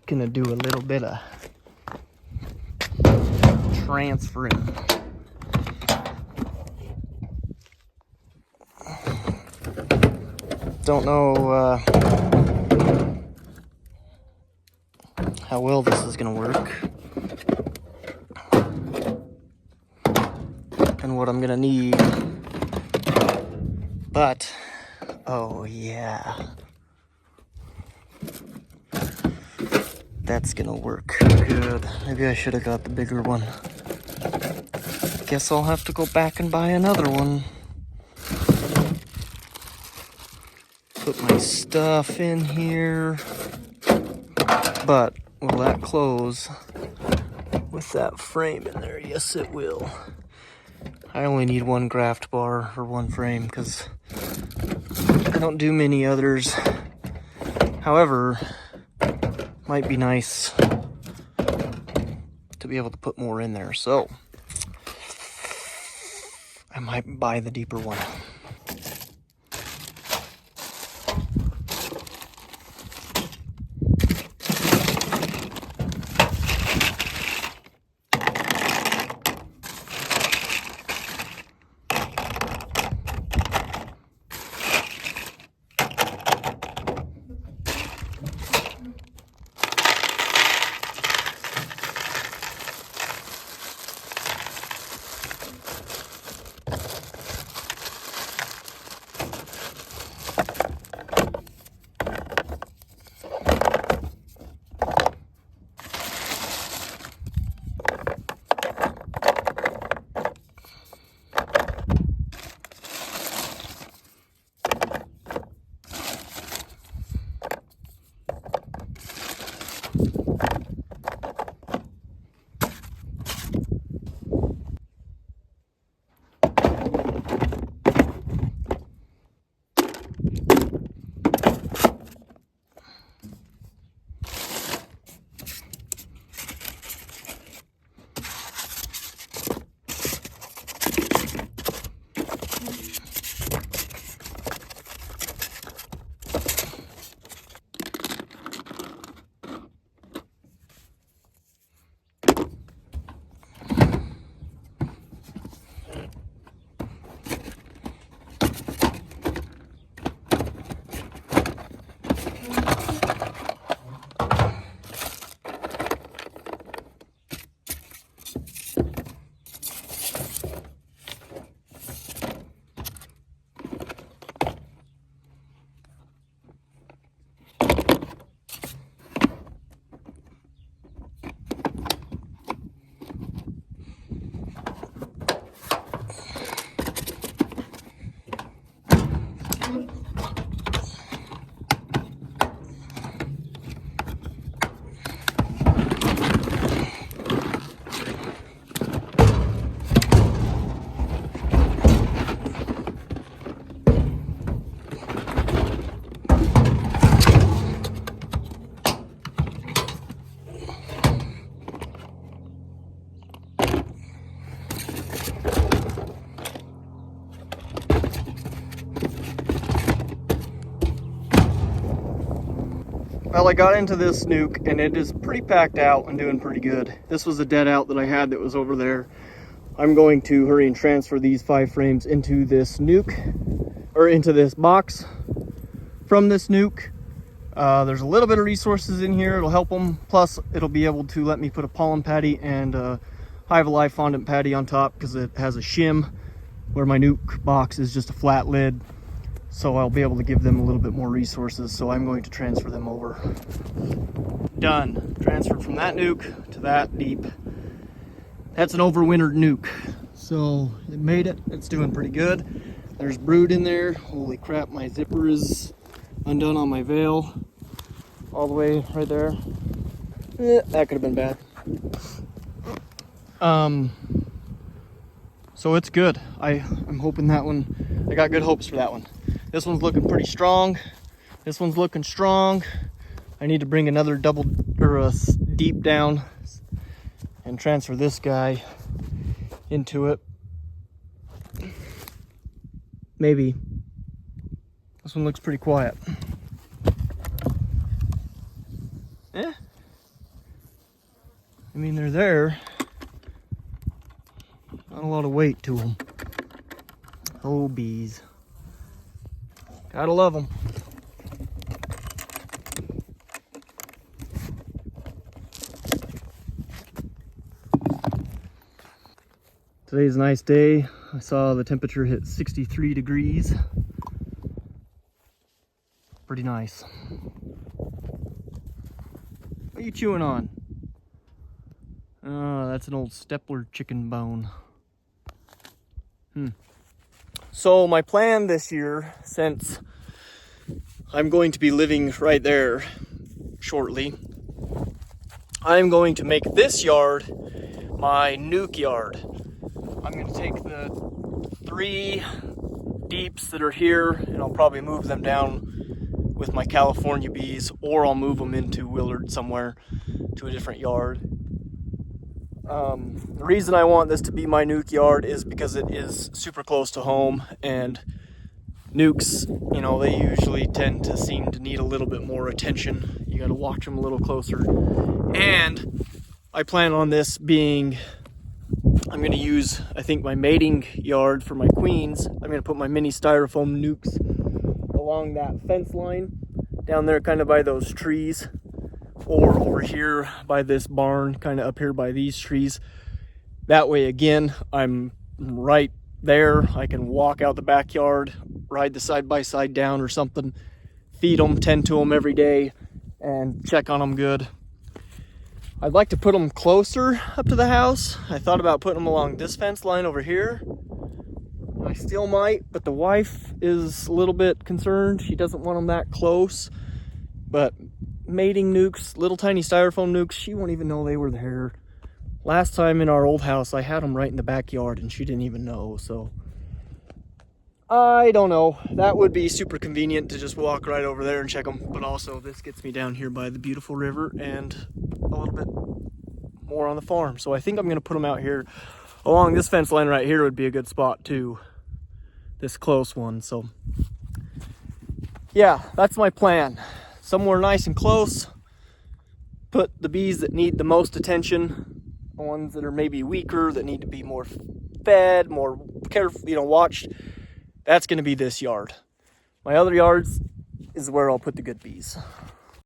gonna do a little bit of transferring. Don't know how well this is gonna work and what I'm gonna need, but oh yeah, that's gonna work good. Maybe I should have got the bigger one. Guess I'll have to go back and buy another one. Put my stuff in here, but will that close with that frame in there? Yes, it will. I only need one graft bar or one frame because I don't do many others. However, might be nice to be able to put more in there, so I might buy the deeper one. Well, I got into this nuke and it is pretty packed out and doing pretty good. This was a dead out that I had that was over there. I'm going to hurry and transfer these 5 frames into this nuke, or into this box from this nuke. There's a little bit of resources in here, it'll help them. Plus, it'll be able to let me put a pollen patty and a Hive Alive fondant patty on top because it has a shim, where my nuke box is just a flat lid. So I'll be able to give them a little bit more resources, so I'm going to transfer them over. Done. Transferred from that nuke to that deep. That's an overwintered nuke. So it made it. It's doing pretty good. There's brood in there. Holy crap, my zipper is undone on my veil. All the way right there. That could have been bad. So it's good. I'm hoping that one, I got good hopes for that one. This one's looking pretty strong. This one's looking strong. I need to bring another double or a deep down and transfer this guy into it. Maybe. This one looks pretty quiet. I mean, they're there. Not a lot of weight to them. Oh, bees. Gotta love them. Today's a nice day. I saw the temperature hit 63 degrees. Pretty nice. What are you chewing on? Oh, that's an old Stepler chicken bone. So my plan this year, since I'm going to be living right there shortly, I'm going to make this yard my nuke yard. I'm going to take the 3 deeps that are here and I'll probably move them down with my California bees, or I'll move them into Willard somewhere to a different yard. The reason I want this to be my nuke yard is because it is super close to home, and nukes, you know, they usually tend to seem to need a little bit more attention. You got to watch them a little closer. And I plan on this being, I'm going to use, I think, my mating yard for my queens. I'm going to put my mini styrofoam nukes along that fence line down there kind of by those trees, or over here by this barn, kind of up here by these trees. That way, again, I'm right there. I can walk out the backyard, ride the side-by-side down or something, feed them, tend to them every day, and check on them good. I'd like to put them closer up to the house. I thought about putting them along this fence line over here. I still might, but the wife is a little bit concerned. She doesn't want them that close. But mating nukes, little tiny styrofoam nukes, she won't even know they were there. Last time in our old house, I had them right in the backyard and she didn't even know, so I don't know. That would be super convenient to just walk right over there and check them. But also, this gets me down here by the beautiful river and a little bit more on the farm. So I think I'm going to put them out here. Along this fence line right here would be a good spot too. This close one. So yeah, that's my plan. Somewhere nice and close. Put the bees that need the most attention, the ones that are maybe weaker, that need to be more fed, more careful, you know, watched. That's going to be this yard. My other yards is where I'll put the good bees.